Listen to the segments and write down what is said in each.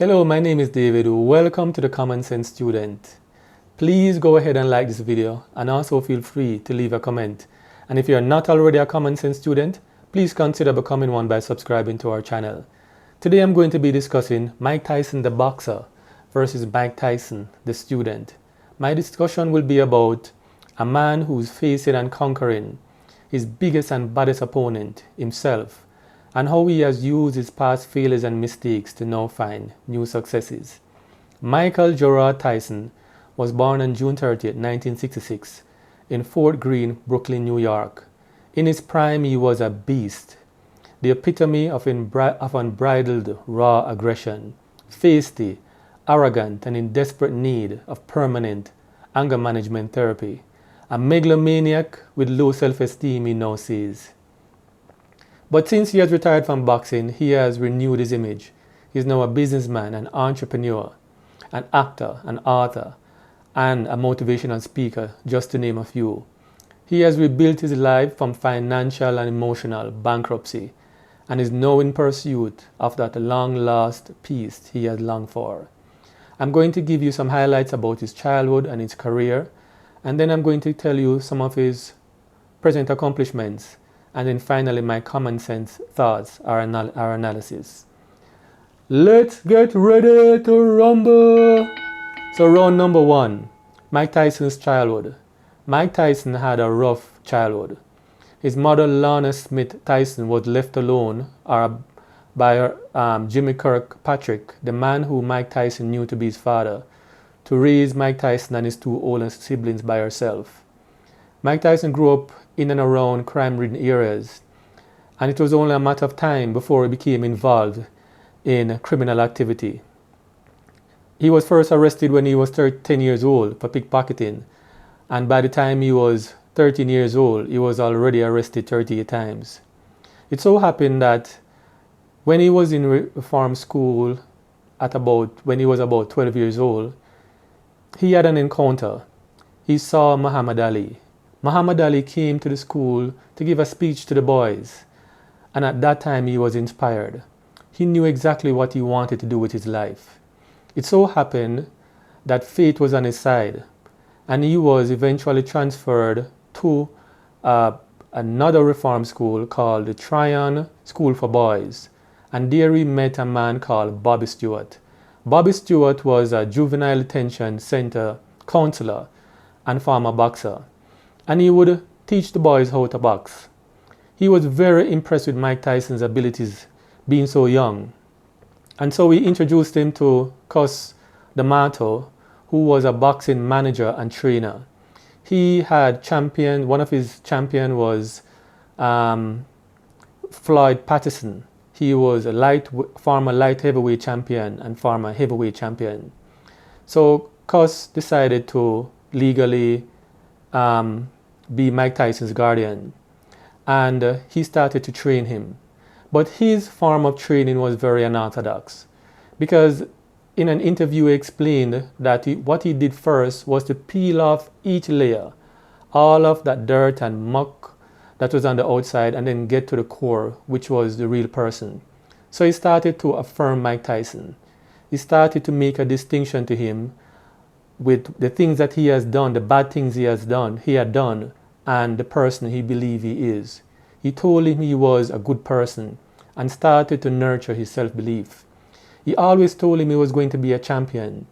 Hello, my name is David. Welcome to the Common Sense Student. Please go ahead and like this video and also feel free to leave a comment. And if you're not already a Common Sense student, please consider becoming one by subscribing to our channel. Today I'm going to be discussing Mike Tyson the boxer versus Mike Tyson the student. My discussion will be about a man who's facing and conquering his biggest and baddest opponent, himself, and how he has used his past failures and mistakes to now find new successes. Michael Gerard Tyson was born on June 30th, 1966 in Fort Greene, Brooklyn, New York. In his prime, he was a beast, the epitome of unbridled raw aggression, feisty, arrogant, and in desperate need of permanent anger management therapy. A megalomaniac with low self-esteem, he now says. But since he has retired from boxing, he has renewed his image. He is now a businessman, an entrepreneur, an actor, an author, and a motivational speaker, just to name a few. He has rebuilt his life from financial and emotional bankruptcy and is now in pursuit of that long-lost peace he has longed for. I'm going to give you some highlights about his childhood and his career, and then I'm going to tell you some of his present accomplishments. And then finally, my common sense thoughts, our analysis. Let's get ready to rumble. So round number one, Mike Tyson's childhood. Mike Tyson had a rough childhood. His mother, Lorna Smith Tyson, was left alone by Jimmy Kirkpatrick, the man who Mike Tyson knew to be his father, to raise Mike Tyson and his two older siblings by herself. Mike Tyson grew up in and around crime-ridden areas, and it was only a matter of time before he became involved in criminal activity. He was first arrested when he was 10 years old for pickpocketing, and by the time he was 13 years old, he was already arrested 38 times. It so happened that when he was in reform school when he was about 12 years old, he had an encounter. He saw Muhammad Ali. Muhammad Ali came to the school to give a speech to the boys, and at that time he was inspired. He knew exactly what he wanted to do with his life. It so happened that fate was on his side, and he was eventually transferred to another reform school called the Tryon School for Boys, and there he met a man called Bobby Stewart. Bobby Stewart was a juvenile detention center counselor and former boxer, and he would teach the boys how to box. He was very impressed with Mike Tyson's abilities being so young, and so he introduced him to Cus D'Amato, who was a boxing manager and trainer. He had one of his champions was Floyd Patterson. He was a former light heavyweight champion and former heavyweight champion. So Cus decided to legally be Mike Tyson's guardian, and he started to train him. But his form of training was very unorthodox, because in an interview he explained that what he did first was to peel off each layer, all of that dirt and muck that was on the outside, and then get to the core, which was the real person. So he started to affirm Mike Tyson. He started to make a distinction to him with the things that he has done, the bad things he had done, and the person he believed he is. He told him he was a good person and started to nurture his self-belief. He always told him he was going to be a champion,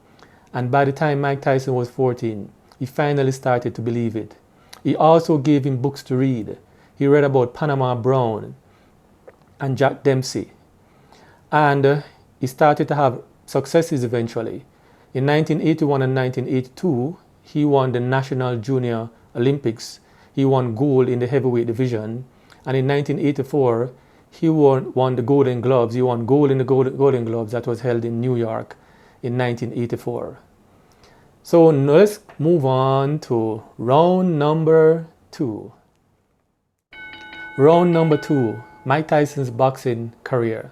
and by the time Mike Tyson was 14, he finally started to believe it. He also gave him books to read. He read about Panama Brown and Jack Dempsey, and he started to have successes eventually. In 1981 and 1982, he won the National Junior Olympics. He won gold in the heavyweight division. And in 1984, he won the Golden Gloves. He won gold in the Golden Gloves that was held in New York in 1984. So let's move on to round number two. Round number two, Mike Tyson's boxing career.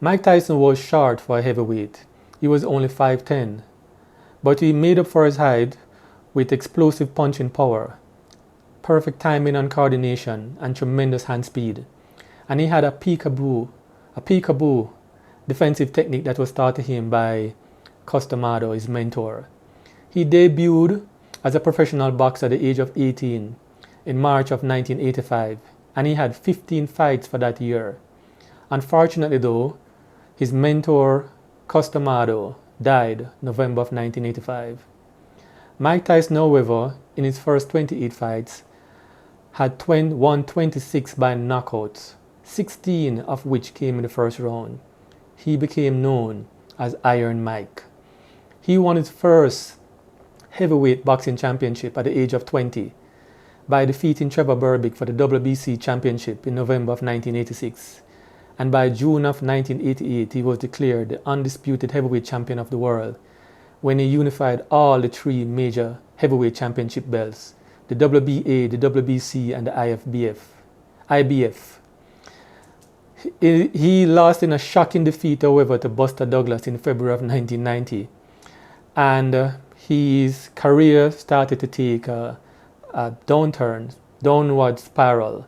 Mike Tyson was short for a heavyweight. He was only 5'10", but he made up for his height with explosive punching power, perfect timing and coordination, and tremendous hand speed. And he had a peekaboo defensive technique that was taught to him by Customado, his mentor. He debuted as a professional boxer at the age of 18 in March of 1985, and he had 15 fights for that year. Unfortunately though, his mentor Customado died November of 1985. Mike Tyson, however, in his first 28 fights, had won 26 by knockouts, 16 of which came in the first round. He became known as Iron Mike. He won his first heavyweight boxing championship at the age of 20 by defeating Trevor Berbick for the WBC championship in November of 1986. And by June of 1988, he was declared the undisputed heavyweight champion of the world when he unified all the three major heavyweight championship belts, the WBA, the WBC, and the IBF. He lost in a shocking defeat, however, to Buster Douglas in February of 1990. And his career started to take a downward spiral,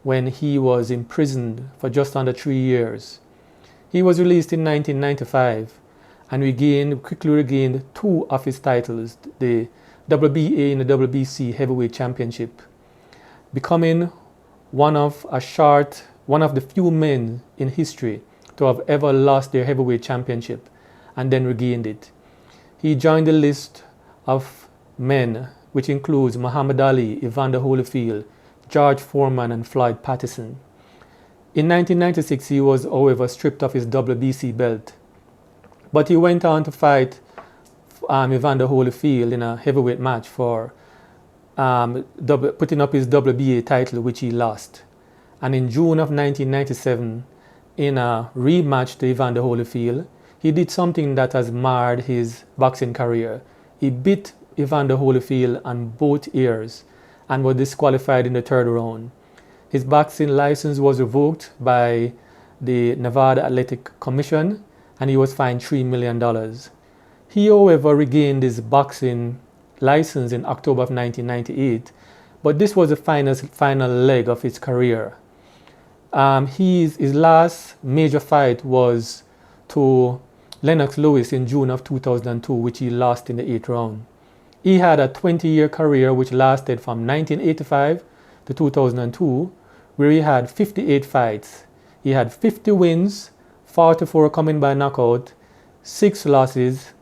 when he was imprisoned for just under 3 years. He was released in 1995 and quickly regained two of his titles, the WBA and the WBC heavyweight championship, becoming one of the few men in history to have ever lost their heavyweight championship and then regained it. He joined the list of men, which includes Muhammad Ali, Evander Holyfield, George Foreman, and Floyd Patterson. In 1996, he was, however, stripped of his WBC belt, but he went on to fight Evander Holyfield in a heavyweight match for putting up his WBA title, which he lost. And in June of 1997, in a rematch to Evander Holyfield, he did something that has marred his boxing career. He beat Evander Holyfield on both ears and was disqualified in the third round. His boxing license was revoked by the Nevada Athletic Commission and he was fined $3 million. He, however, regained his boxing license in October of 1998, but this was the final leg of his career. His last major fight was to Lennox Lewis in June of 2002, which he lost in the 8th round. He had a 20-year career which lasted from 1985 to 2002, where he had 58 fights. He had 50 wins, 44 coming by knockout, 6 losses,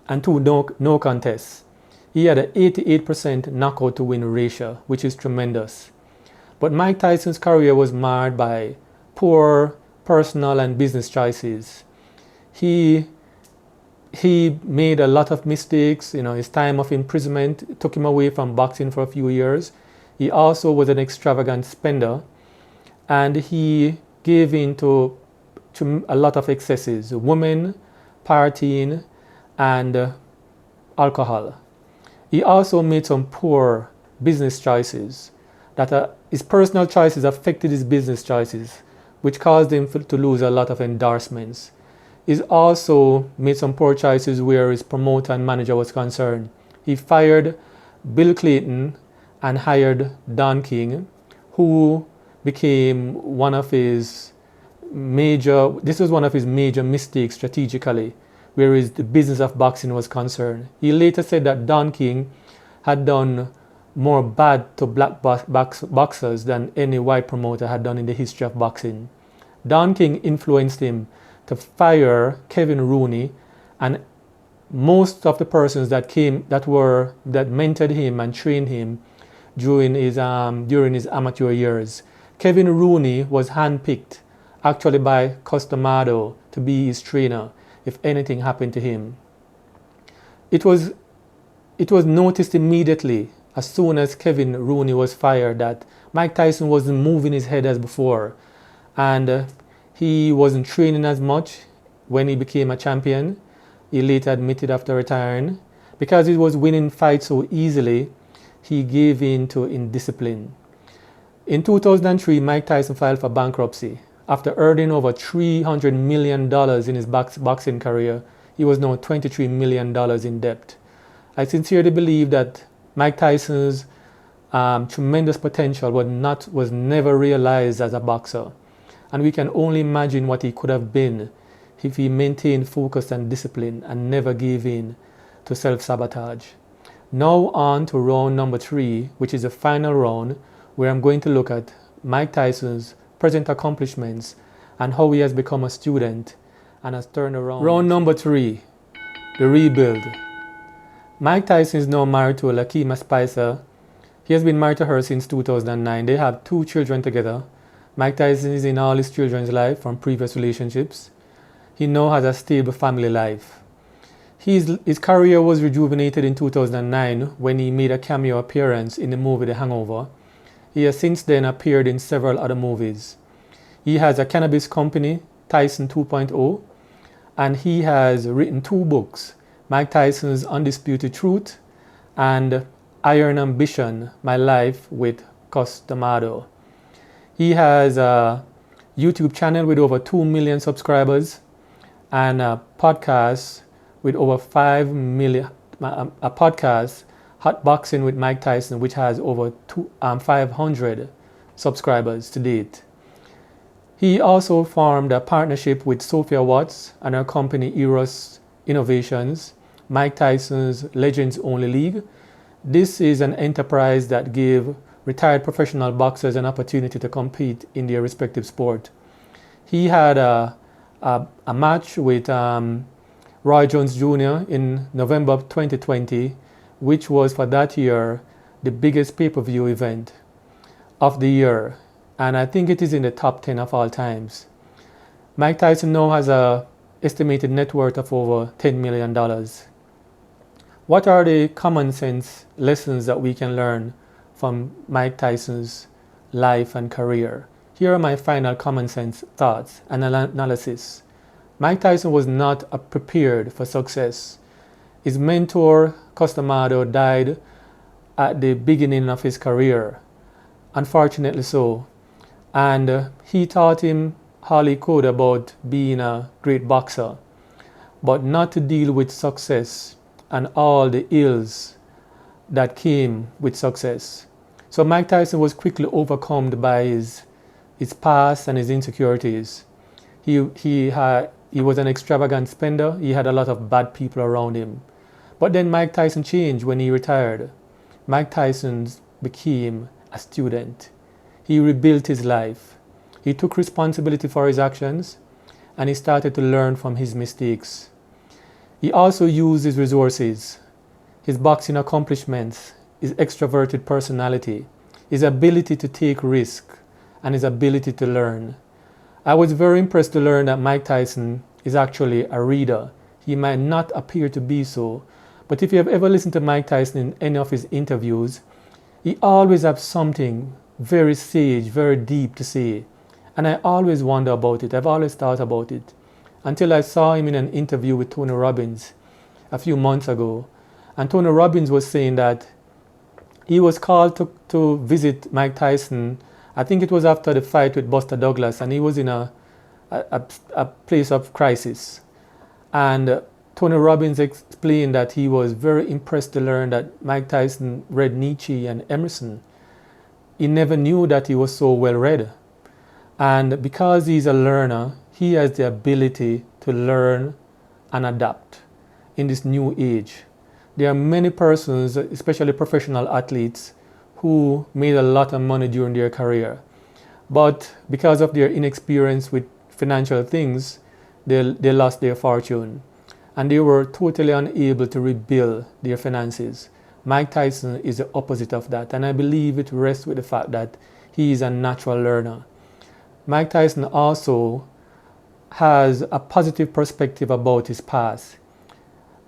and 2 no contests. He had an 88% knockout to win ratio, which is tremendous. But Mike Tyson's career was marred by poor personal and business choices. He made a lot of mistakes. His time of imprisonment took him away from boxing for a few years. He also was an extravagant spender, and he gave in to a lot of excesses: women, partying, and alcohol. He also made some poor business choices his personal choices affected his business choices, which caused him to lose a lot of endorsements. He's also made some poor choices where his promoter and manager was concerned. He fired Bill Clayton and hired Don King, who became this was one of his major mistakes strategically, whereas the business of boxing was concerned. He later said that Don King had done more bad to black boxers than any white promoter had done in the history of boxing. Don King influenced him to fire Kevin Rooney and most of the persons that mentored him and trained him during his amateur years. Kevin Rooney was handpicked actually by Customado to be his trainer if anything happened to him. It was noticed immediately as soon as Kevin Rooney was fired that Mike Tyson wasn't moving his head as before, and he wasn't training as much when he became a champion. He later admitted after retiring, because he was winning fights so easily, he gave in to indiscipline. In 2003, Mike Tyson filed for bankruptcy. After earning over $300 million in his boxing career, he was now $23 million in debt. I sincerely believe that Mike Tyson's tremendous potential was never realized as a boxer. And we can only imagine what he could have been if he maintained focus and discipline and never gave in to self-sabotage. Now on to round number 3, which is the final round, where I'm going to look at Mike Tyson's present accomplishments and how he has become a student and has turned around. Round number 3, the rebuild. Mike Tyson is now married to Lakima Spicer. He has been married to her since 2009. They have 2 children together. Mike Tyson is in all his children's life from previous relationships. He now has a stable family life. His career was rejuvenated in 2009 when he made a cameo appearance in the movie The Hangover. He has since then appeared in several other movies. He has a cannabis company, Tyson 2.0, and he has written 2 books, Mike Tyson's Undisputed Truth and Iron Ambition, My Life with Costamado. He has a YouTube channel with over 2 million subscribers and a podcast with over 5 million, a podcast, Hot Boxing with Mike Tyson, which has over 500 subscribers to date. He also formed a partnership with Sophia Watts and her company Eros Innovations, Mike Tyson's Legends Only League. This is an enterprise that gave retired professional boxers an opportunity to compete in their respective sport. He had a match with Roy Jones Jr. in November 2020, which was for that year the biggest pay-per-view event of the year, and I think it is in the top 10 of all times. Mike Tyson now has an estimated net worth of over $10 million. What are the common sense lessons that we can learn from Mike Tyson's life and career? Here are my final common sense thoughts and analysis. Mike Tyson was not prepared for success. His mentor, Costamado, died at the beginning of his career, unfortunately so. And he taught him all he could about being a great boxer, but not to deal with success and all the ills that came with success. So Mike Tyson was quickly overcome by his past and his insecurities. He was an extravagant spender. He had a lot of bad people around him. But then Mike Tyson changed when he retired. Mike Tyson became a student. He rebuilt his life. He took responsibility for his actions, and he started to learn from his mistakes. He also used his resources, his boxing accomplishments, his extroverted personality, his ability to take risk, and his ability to learn. I was very impressed to learn that Mike Tyson is actually a reader. He might not appear to be so, but if you have ever listened to Mike Tyson in any of his interviews, he always has something very sage, very deep to say. And I always wonder about it. I've always thought about it. Until I saw him in an interview with Tony Robbins a few months ago. And Tony Robbins was saying that he was called to visit Mike Tyson. I think it was after the fight with Buster Douglas, and he was in a place of crisis. And Tony Robbins explained that he was very impressed to learn that Mike Tyson read Nietzsche and Emerson. He never knew that he was so well read. And because he's a learner, he has the ability to learn and adapt in this new age. There are many persons, especially professional athletes, who made a lot of money during their career. But because of their inexperience with financial things, they lost their fortune. And they were totally unable to rebuild their finances. Mike Tyson is the opposite of that. And I believe it rests with the fact that he is a natural learner. Mike Tyson also has a positive perspective about his past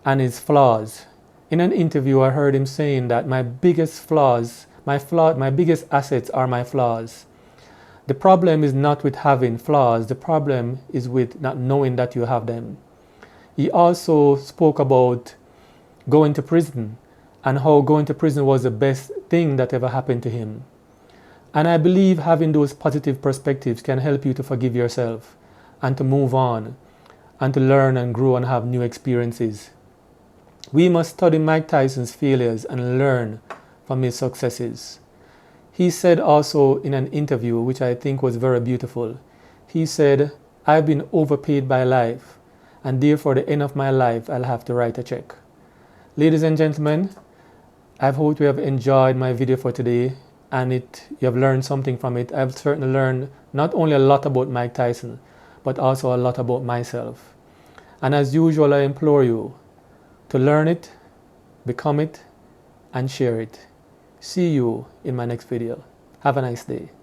and his flaws. In an interview, I heard him saying that my biggest assets are my flaws. The problem is not with having flaws. The problem is with not knowing that you have them. He also spoke about going to prison and how going to prison was the best thing that ever happened to him. And I believe having those positive perspectives can help you to forgive yourself and to move on and to learn and grow and have new experiences. We must study Mike Tyson's failures and learn from his successes. He said also in an interview, which I think was very beautiful, he said, "I've been overpaid by life, and therefore the end of my life I'll have to write a check. Ladies and gentlemen, I hope you have enjoyed my video for today and you have learned something from it. I've certainly learned not only a lot about Mike Tyson, but also a lot about myself. And as usual, I implore you to learn it, become it, and share it. See you in my next video. Have a nice day.